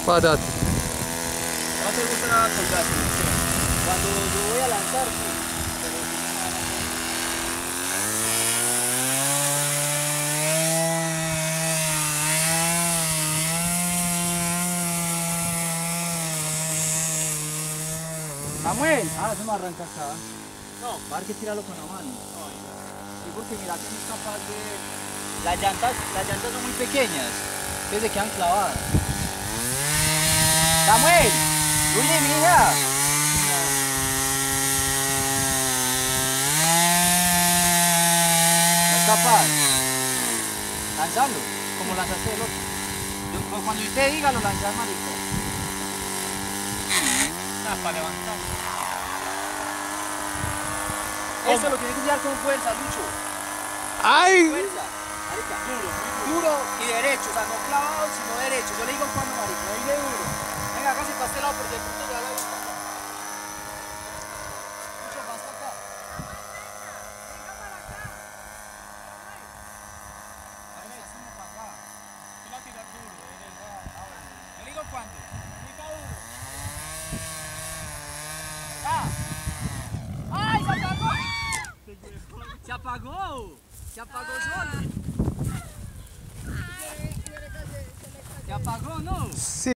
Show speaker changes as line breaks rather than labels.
Párate.
No te gusta colgarte, no sé. Cuando yo voy a lanzar, sí. Pero si no, Samuel, eso no arranca acá. No. Va a haber que tirarlo con la mano. No, sí, porque mira que no es capaz de... Las llantas son muy pequeñas, entonces se quedan clavadas. Samuel, Luli, mija. No es capaz. Lanzarlo, como lanzaste el otro. Cuando yo te diga, lo lanzas, marico. Para levantar. Eso lo tienes que tirar con fuerza, Lucho.
¡Ay!
Fuerza. Marica, duro y derecho, o sea, no clavado, sino derecho. Yo le digo cuando, marica, no de duro. Venga, hágase para este lado porque de pronto le da la vista acá. Lucho, pasa acá. Venga para acá. Ahí está haciendo para acá. Tú la tiras duro, derecho. Yo le digo cuando. Pica duro. ¡Ah! ¡Ay, se apagó! ¡Se apagó! ¡Se apagó solo! ¿Se apagó, no?
Sí.